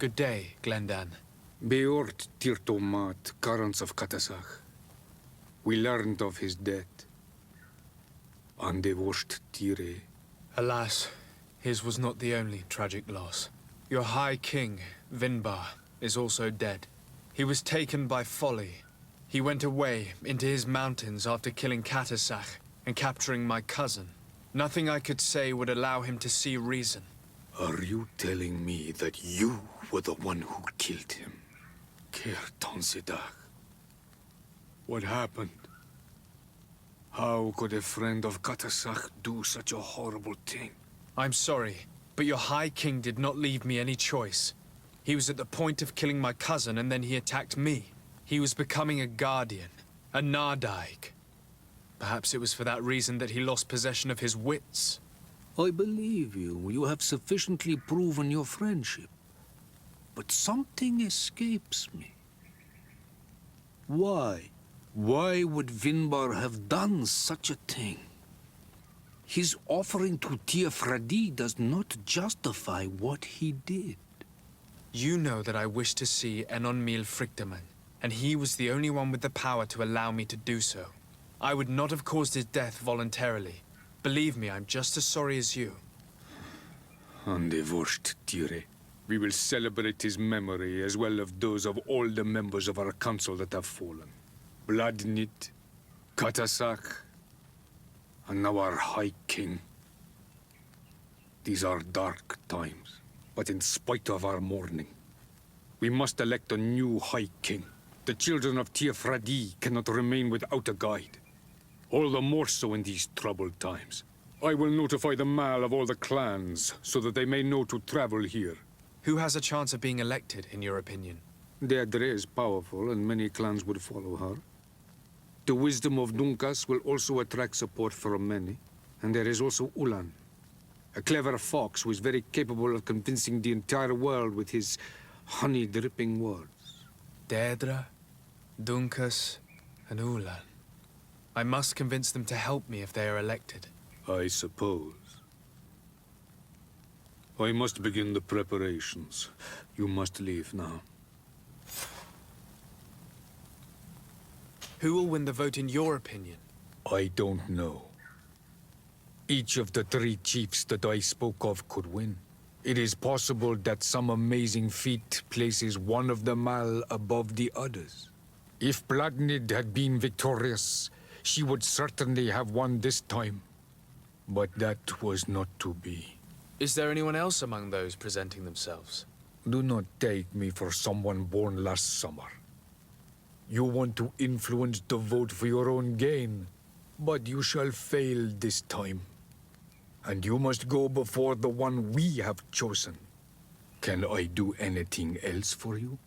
Good day, Glendan. Beort Tirtomat, currents of Katasach. We learned of his death. Andevosht Tire. Alas, his was not the only tragic loss. Your High King, Vinbar, is also dead. He was taken by folly. He went away into his mountains after killing Katasach and capturing my cousin. Nothing I could say would allow him to see reason. Are you telling me that you were the one who killed him? Kertonsidach. What happened? How could a friend of Katasach do such a horrible thing? I'm sorry, but your High King did not leave me any choice. He was at the point of killing my cousin and then he attacked me. He was becoming a guardian, a Nardaig. Perhaps it was for that reason that he lost possession of his wits. I believe you. You have sufficiently proven your friendship. But something escapes me. Why? Why would Vinbar have done such a thing? His offering to Teer Fradee does not justify what he did. You know that I wish to see Enonmil Frichtemann, and he was the only one with the power to allow me to do so. I would not have caused his death voluntarily. Believe me, I'm just as sorry as you. Andevosht Tire. We will celebrate his memory as well as those of all the members of our council that have fallen. Bladnit, Katasach, and now our High King. These are dark times, but in spite of our mourning, we must elect a new High King. The children of Teer Fradee cannot remain without a guide. All the more so in these troubled times. I will notify the Mal of all the clans, so that they may know to travel here. Who has a chance of being elected, in your opinion? Deirdre is powerful, and many clans would follow her. The wisdom of Dunkas will also attract support from many. And there is also Ulan, a clever fox who is very capable of convincing the entire world with his honey-dripping words. Deirdre, Dunkas, and Ulan. I must convince them to help me if they are elected. I suppose. I must begin the preparations. You must leave now. Who will win the vote in your opinion? I don't know. Each of the 3 chiefs that I spoke of could win. It is possible that some amazing feat places one of the Mal above the others. If Bladnid had been victorious, she would certainly have won this time. But that was not to be. Is there anyone else among those presenting themselves? Do not take me for someone born last summer. You want to influence the vote for your own gain, but you shall fail this time. And you must go before the one we have chosen. Can I do anything else for you?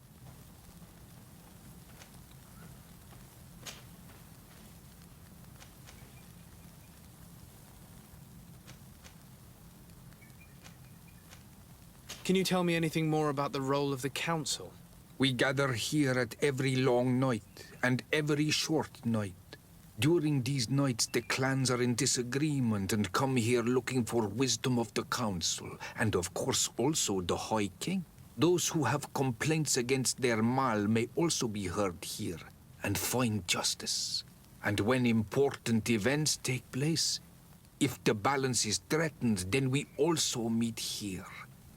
Can you tell me anything more about the role of the council? We gather here at every long night and every short night. During these nights, the clans are in disagreement and come here looking for wisdom of the council, and of course also the High King. Those who have complaints against their Mal may also be heard here and find justice. And when important events take place, if the balance is threatened, then we also meet here,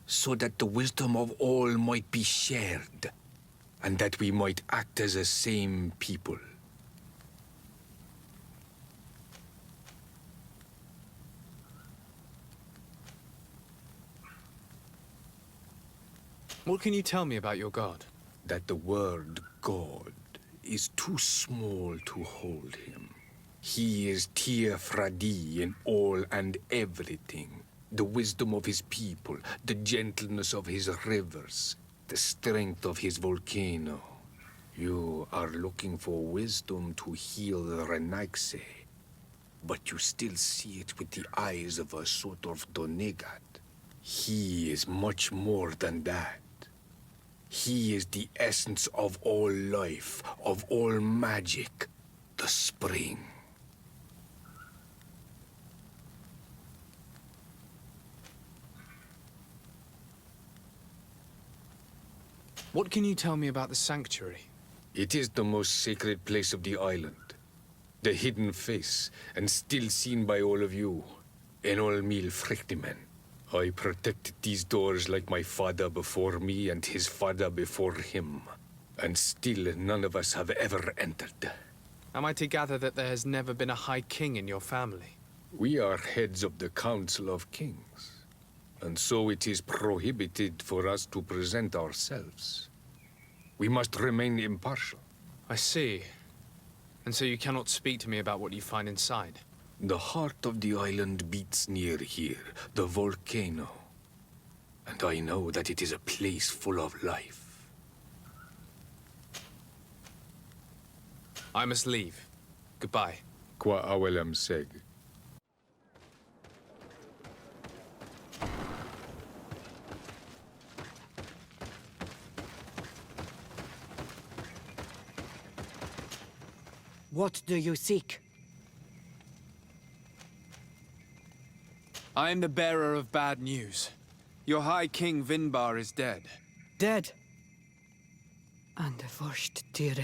so that the wisdom of all might be shared, and that we might act as a same people. What can you tell me about your god? That the word God is too small to hold him. He is Teer Fradee in all and everything. The wisdom of his people, the gentleness of his rivers, the strength of his volcano. You are looking for wisdom to heal the Renaigse, but you still see it with the eyes of a sort of Donegat. He is much more than that. He is the essence of all life, of all magic, the spring. What can you tell me about the sanctuary? It is the most sacred place of the island. The hidden face, and still seen by all of you. Frictimen. I protected these doors like my father before me and his father before him. And still none of us have ever entered. Am I to gather that there has never been a High King in your family? We are heads of the Council of Kings. And so it is prohibited for us to present ourselves. We must remain impartial. I see. And so you cannot speak to me about what you find inside? The heart of the island beats near here, the volcano. And I know that it is a place full of life. I must leave. Goodbye. Qua awelem seg. What do you seek? I am the bearer of bad news. Your High King Vinbar is dead. Dead? And the first Teer.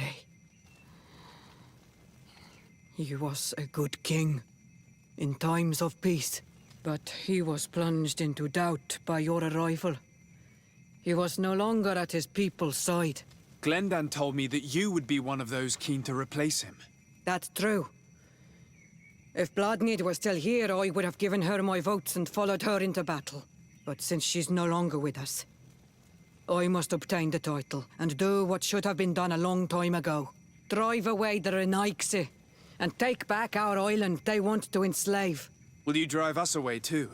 He was a good king in times of peace, but he was plunged into doubt by your arrival. He was no longer at his people's side. Glendan told me that you would be one of those keen to replace him. That's true. If Bladnid was still here, I would have given her my votes and followed her into battle. But since she's no longer with us, I must obtain the title and do what should have been done a long time ago. Drive away the Renaigse and take back our island they want to enslave. Will you drive us away too?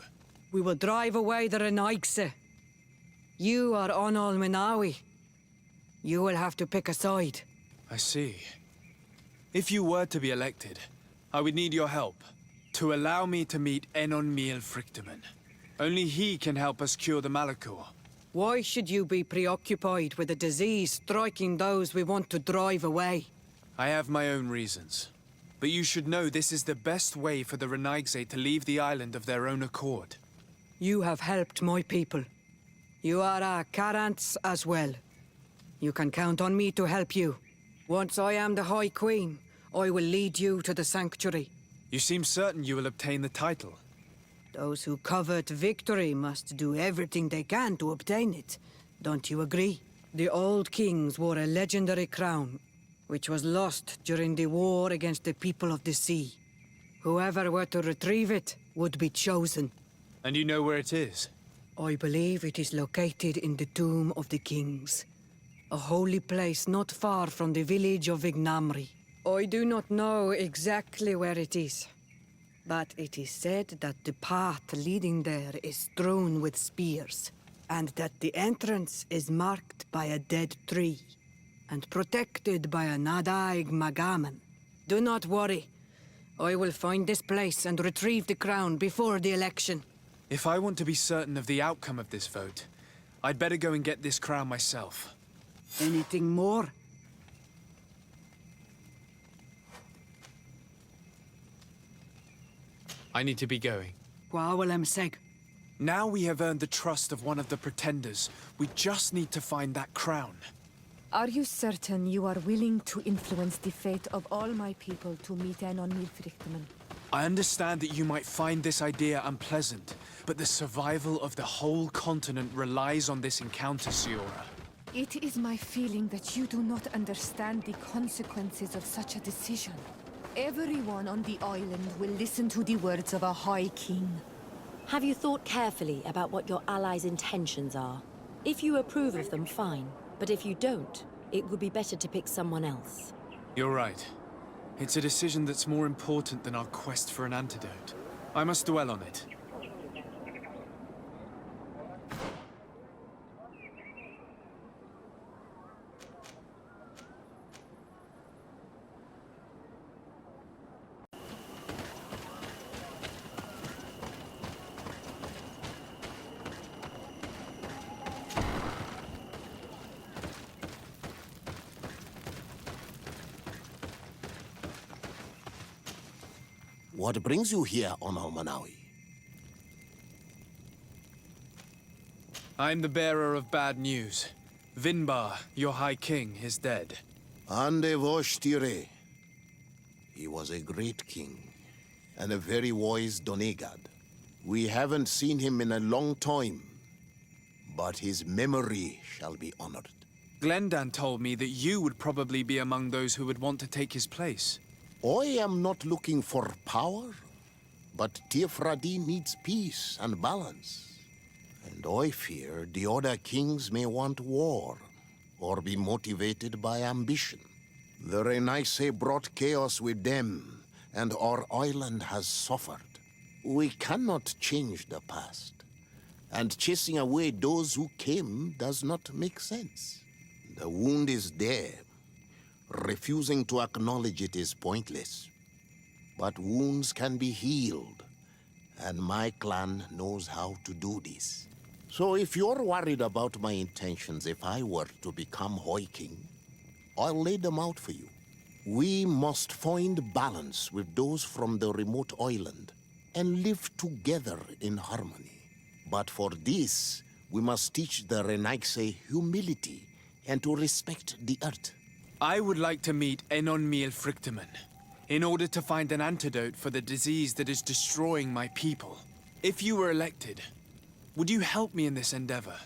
We will drive away the Renaigse. You are Onol Menawi. You will have to pick a side. I see. If you were to be elected, I would need your help to allow me to meet Enon Miel Frictimen. Only he can help us cure the Malichor. Why should you be preoccupied with a disease striking those we want to drive away? I have my own reasons. But you should know this is the best way for the Renaigse to leave the island of their own accord. You have helped my people. You are our Karants as well. You can count on me to help you. Once I am the High Queen, I will lead you to the sanctuary. You seem certain you will obtain the title. Those who covet victory must do everything they can to obtain it. Don't you agree? The old kings wore a legendary crown, which was lost during the war against the people of the sea. Whoever were to retrieve it would be chosen. And you know where it is? I believe it is located in the Tomb of the Kings, a holy place not far from the village of Vignamri. I do not know exactly where it is, but it is said that the path leading there is strewn with spears, and that the entrance is marked by a dead tree, and protected by a Nadaig Magaman. Do not worry. I will find this place and retrieve the crown before the election. If I want to be certain of the outcome of this vote, I'd better go and get this crown myself. Anything more? I need to be going. Quawalem seg. Now we have earned the trust of one of the pretenders. We just need to find that crown. Are you certain you are willing to influence the fate of all my people to meet Enon Milfrichteman? I understand that you might find this idea unpleasant, but the survival of the whole continent relies on this encounter, Siora. It is my feeling that you do not understand the consequences of such a decision. Everyone on the island will listen to the words of a High King. Have you thought carefully about what your allies' intentions are? If you approve of them, fine. But if you don't, it would be better to pick someone else. You're right. It's a decision that's more important than our quest for an antidote. I must dwell on it. What brings you here, Onol Manawi? I'm the bearer of bad news. Vinbar, your High King, is dead. Ande vosh Teer. He was a great king, and a very wise Donegad. We haven't seen him in a long time, but his memory shall be honored. Glendan told me that you would probably be among those who would want to take his place. I am not looking for power, but Teer Fradee needs peace and balance. And I fear the other kings may want war, or be motivated by ambition. The Renaisse brought chaos with them, and our island has suffered. We cannot change the past, and chasing away those who came does not make sense. The wound is there. Refusing to acknowledge it is pointless. But wounds can be healed, and my clan knows how to do this. So if you're worried about my intentions if I were to become High King, I'll lay them out for you. We must find balance with those from the remote island and live together in harmony. But for this, we must teach the Renaisse humility and to respect the earth. I would like to meet Enonmiel Frichtemann in order to find an antidote for the disease that is destroying my people. If you were elected, would you help me in this endeavor?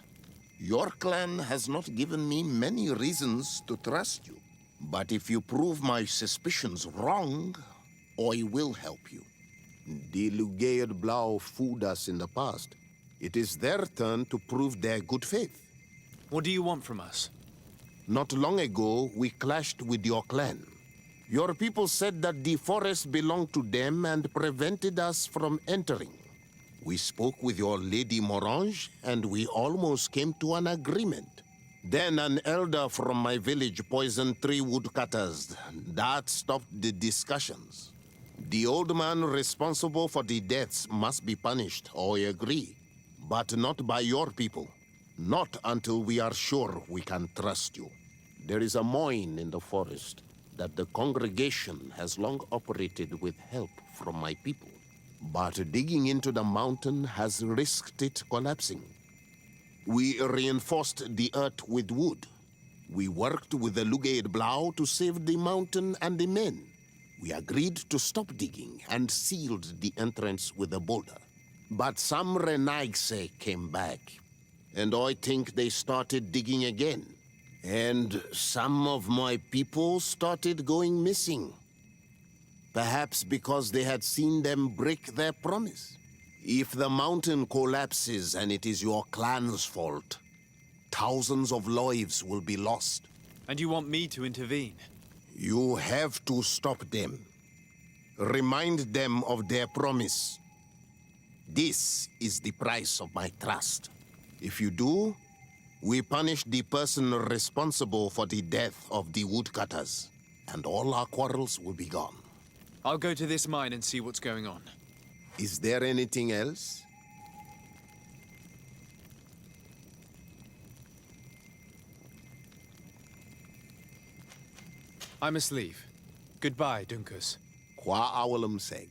Your clan has not given me many reasons to trust you. But if you prove my suspicions wrong, I will help you. The Lugeid Blau fooled us in the past. It is their turn to prove their good faith. What do you want from us? Not long ago, we clashed with your clan. Your people said that the forest belonged to them and prevented us from entering. We spoke with your Lady Morange, and we almost came to an agreement. Then an elder from my village poisoned 3 woodcutters. That stopped the discussions. The old man responsible for the deaths must be punished, I agree. But not by your people. Not until we are sure we can trust you. There is a mine in the forest that the congregation has long operated with help from my people. But digging into the mountain has risked it collapsing. We reinforced the earth with wood. We worked with the Lugeid Blau to save the mountain and the men. We agreed to stop digging and sealed the entrance with a boulder. But some Renaisse came back, and I think they started digging again. And some of my people started going missing. Perhaps because they had seen them break their promise. If the mountain collapses and it is your clan's fault, thousands of lives will be lost. And you want me to intervene? You have to stop them. Remind them of their promise. This is the price of my trust. If you do, we punish the person responsible for the death of the woodcutters, and all our quarrels will be gone. I'll go to this mine and see what's going on. Is there anything else? I must leave. Goodbye, Dunkus. Qua awalum seg.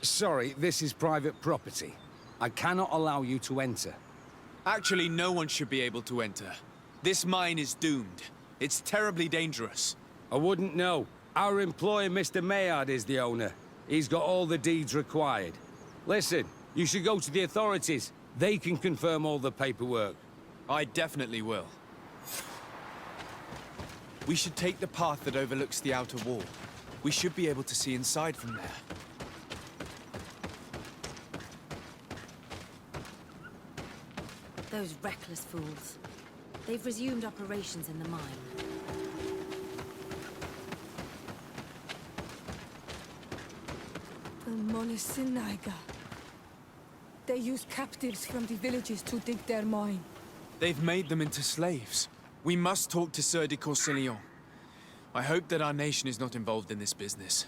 Sorry, this is private property. I cannot allow you to enter. Actually, no one should be able to enter. This mine is doomed. It's terribly dangerous. I wouldn't know. Our employer, Mr. Maillard, is the owner. He's got all the deeds required. Listen, you should go to the authorities. They can confirm all the paperwork. I definitely will. We should take the path that overlooks the outer wall. We should be able to see inside from there. Those reckless fools. They've resumed operations in the mine. The Monisinaga. They use captives from the villages to dig their mine. They've made them into slaves. We must talk to Sieur de Courcillon. I hope that our nation is not involved in this business.